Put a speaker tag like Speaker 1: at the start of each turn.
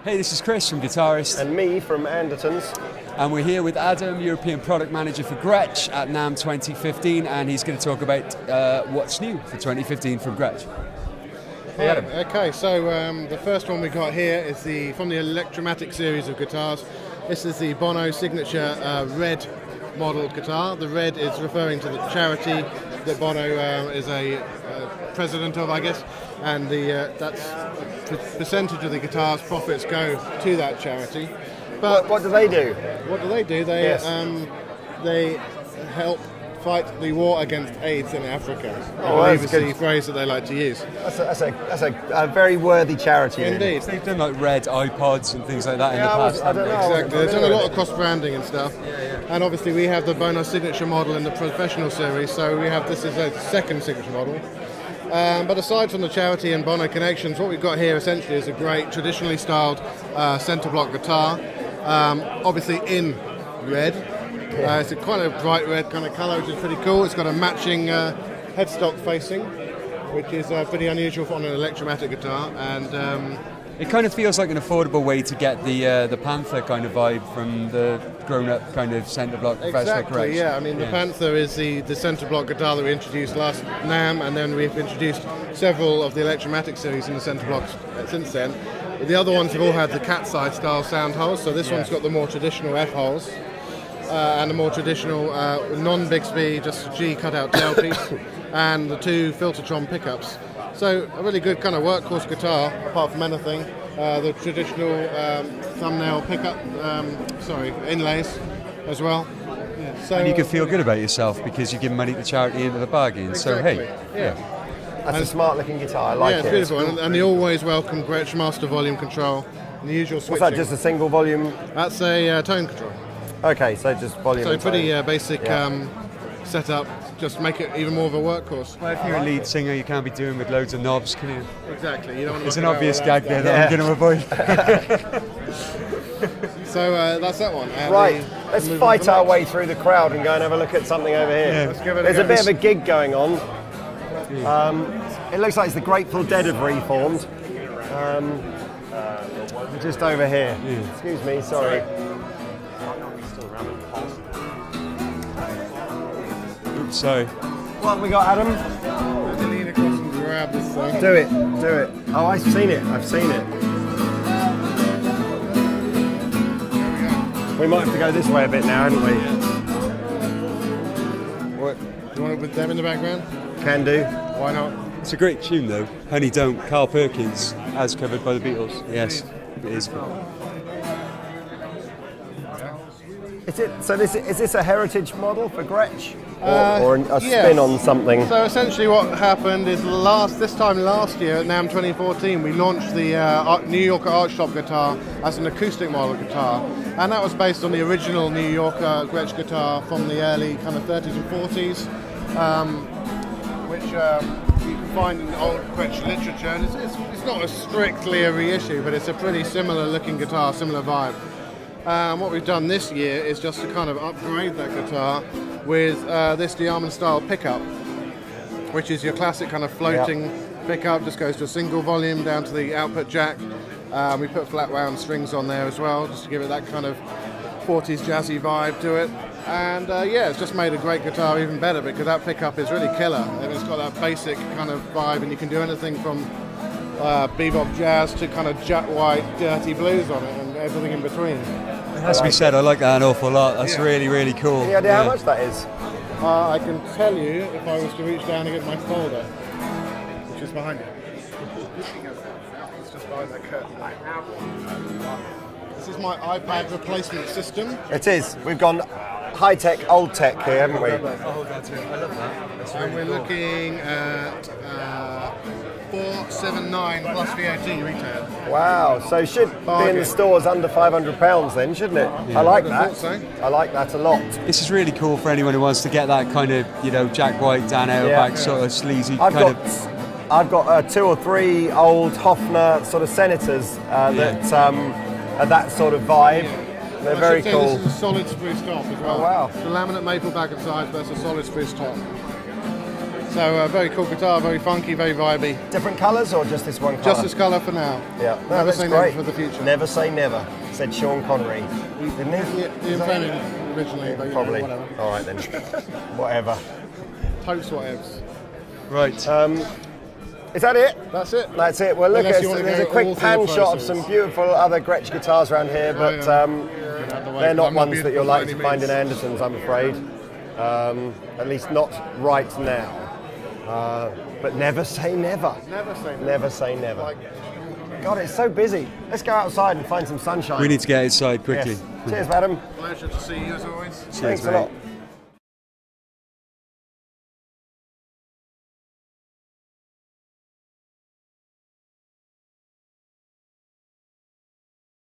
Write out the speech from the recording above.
Speaker 1: Hey, this is Chris from Guitarist.
Speaker 2: And me from Andertons.
Speaker 1: And we're here with Adam, European Product Manager for Gretsch at Namm 2015, and he's going to talk about what's new for 2015 from Gretsch.
Speaker 3: Hey, Adam. Okay, so the first one we got here is from the Electromatic series of guitars. This is the Bono signature red modelled guitar. The red is referring to the charity that Bono is a president of, I guess, and that's the percentage of the guitar's profits go to that charity. But
Speaker 2: what do they do?
Speaker 3: What do? They help fight the war against AIDS in Africa. I believe it's the phrase that they like to use.
Speaker 2: That's a very worthy charity.
Speaker 3: Indeed.
Speaker 1: They've done like red iPods and things like that in the past.
Speaker 3: I don't know. Exactly. They've done a lot of cross-branding and stuff. And obviously we have the Bono signature model in the professional series, so this is a second signature model. But aside from the charity and Bono connections, what we've got here essentially is a great traditionally styled centre block guitar, obviously in red. It's a quite a bright red kind of colour, which is pretty cool. It's got a matching headstock facing, which is pretty unusual on an Electromatic guitar. And
Speaker 1: it kind of feels like an affordable way to get the Panther kind of vibe from the grown-up kind of centre block.
Speaker 3: Exactly, yeah. I mean, the Panther is the centre block guitar that we introduced last Namm, and then we've introduced several of the Electromatic series in the centre blocks since then. The other ones have all had the cat's eye style sound holes, so this one's got the more traditional F holes. And a more traditional non-Bigsby, just G cut-out tailpiece, and the two Filtertron pickups. So a really good kind of workhorse guitar, apart from anything. The traditional thumbnail pickup, inlays as well. Yeah. So,
Speaker 1: and you can feel good about yourself because you give money to charity into the bargain.
Speaker 3: Exactly.
Speaker 1: So hey,
Speaker 3: yeah.
Speaker 2: That's a smart-looking guitar. I like it.
Speaker 3: Yeah, it's beautiful, and the always welcome Gretsch master volume control, and the usual switching.
Speaker 2: What's that? Just a single volume?
Speaker 3: That's a tone control.
Speaker 2: Okay, so just volume.
Speaker 3: So pretty basic setup. Just make it even more of a workforce.
Speaker 1: Well, if you're a lead singer, you can't be doing with loads of knobs, can you?
Speaker 3: Exactly. You don't want to.
Speaker 1: There's an obvious gag there that I'm going to avoid.
Speaker 3: So that's that one.
Speaker 2: Right, let's fight our way through the crowd and go and have a look at something over here.
Speaker 3: Yeah. Let's give it
Speaker 2: There's a bit of a gig going on. It looks like it's the Grateful Dead have reformed. Just over here. Yeah. Excuse me, sorry.
Speaker 1: Oops, sorry.
Speaker 2: What have we got, Adam?
Speaker 3: Lean across and grab this thing.
Speaker 2: Do it. Oh, I've seen it. We might have to go this way a bit now, haven't we?
Speaker 3: What? Do you want it with them in the background?
Speaker 2: Can do.
Speaker 3: Why not?
Speaker 1: It's a great tune though. Honey Don't, Carl Perkins, as covered by the Beatles. Yes, it is.
Speaker 2: Is this a heritage model for Gretsch? Or a spin on something?
Speaker 3: So essentially what happened is this time last year at NAMM 2014 we launched the New Yorker Archtop guitar as an acoustic model guitar, and that was based on the original New Yorker Gretsch guitar from the early kind of 30s and 40s, which you can find in old Gretsch literature, and it's not strictly a reissue, but it's a pretty similar looking guitar, similar vibe. What we've done this year is just to kind of upgrade that guitar with this Diamond style pickup, which is your classic kind of floating pickup, just goes to a single volume down to the output jack. We put flat wound strings on there as well, just to give it that kind of 40s jazzy vibe to it. And it's just made a great guitar even better because that pickup is really killer. And it's got that basic kind of vibe, and you can do anything from bebop jazz to kind of jet white dirty blues on it, and everything in between.
Speaker 1: It has to be said, I like that an awful lot. That's really, really cool.
Speaker 2: Any idea how much that is?
Speaker 3: I can tell you if I was to reach down and get my folder, which is behind you. It's just behind that curtain. This is my iPad replacement system.
Speaker 2: It is. We've gone high-tech, old-tech here, haven't we?
Speaker 1: Oh, that's it. I love that. That's really
Speaker 3: and we're looking at 479 plus VAT retail.
Speaker 2: Wow, so it should be in the stores under £500 then, shouldn't it? Yeah. I like that.
Speaker 3: So.
Speaker 2: I like that a lot.
Speaker 1: This is really cool for anyone who wants to get that kind of, Jack White, Dan Auerbach sort of sleazy
Speaker 2: I've got 2 or 3 old Hofner sort of Senators that are that sort of vibe. They're very cool.
Speaker 3: This is a solid spruce top as well.
Speaker 2: Oh, wow.
Speaker 3: The laminate maple back and sides versus solid spruce top. So very cool guitar, very funky, very vibey.
Speaker 2: Different colours or just this one colour?
Speaker 3: Just this colour for now.
Speaker 2: Yeah, no,
Speaker 3: Never
Speaker 2: that's
Speaker 3: say
Speaker 2: great.
Speaker 3: never for the future.
Speaker 2: Never say never, said Sean Connery, didn't he?
Speaker 3: Yeah, he invented it originally, but
Speaker 2: Probably.
Speaker 3: you know, whatever.
Speaker 2: All right then. Whatever.
Speaker 3: Toast whatevs.
Speaker 1: Right.
Speaker 2: Is that it?
Speaker 3: That's it.
Speaker 2: That's it. Well, look,
Speaker 3: Unless you want to
Speaker 2: there's a
Speaker 3: go
Speaker 2: quick
Speaker 3: all
Speaker 2: pan
Speaker 3: through the
Speaker 2: shot of
Speaker 3: process.
Speaker 2: some beautiful other Gretsch guitars around here, but
Speaker 3: Get out the way,
Speaker 2: they're
Speaker 3: 'cause
Speaker 2: not
Speaker 3: I'm
Speaker 2: ones that you're
Speaker 3: beautiful by
Speaker 2: likely to
Speaker 3: any
Speaker 2: find in
Speaker 3: means.
Speaker 2: Andertons, I'm afraid. At least not right now. But never say never.
Speaker 3: Never say never.
Speaker 2: Never say never.
Speaker 3: Like,
Speaker 2: God, it's so busy. Let's go outside and find some sunshine.
Speaker 1: We need to get outside quickly.
Speaker 2: Yes. Cheers, madam.
Speaker 3: pleasure to see you as always.
Speaker 1: Cheers,
Speaker 2: Thanks a
Speaker 1: mate.
Speaker 2: lot.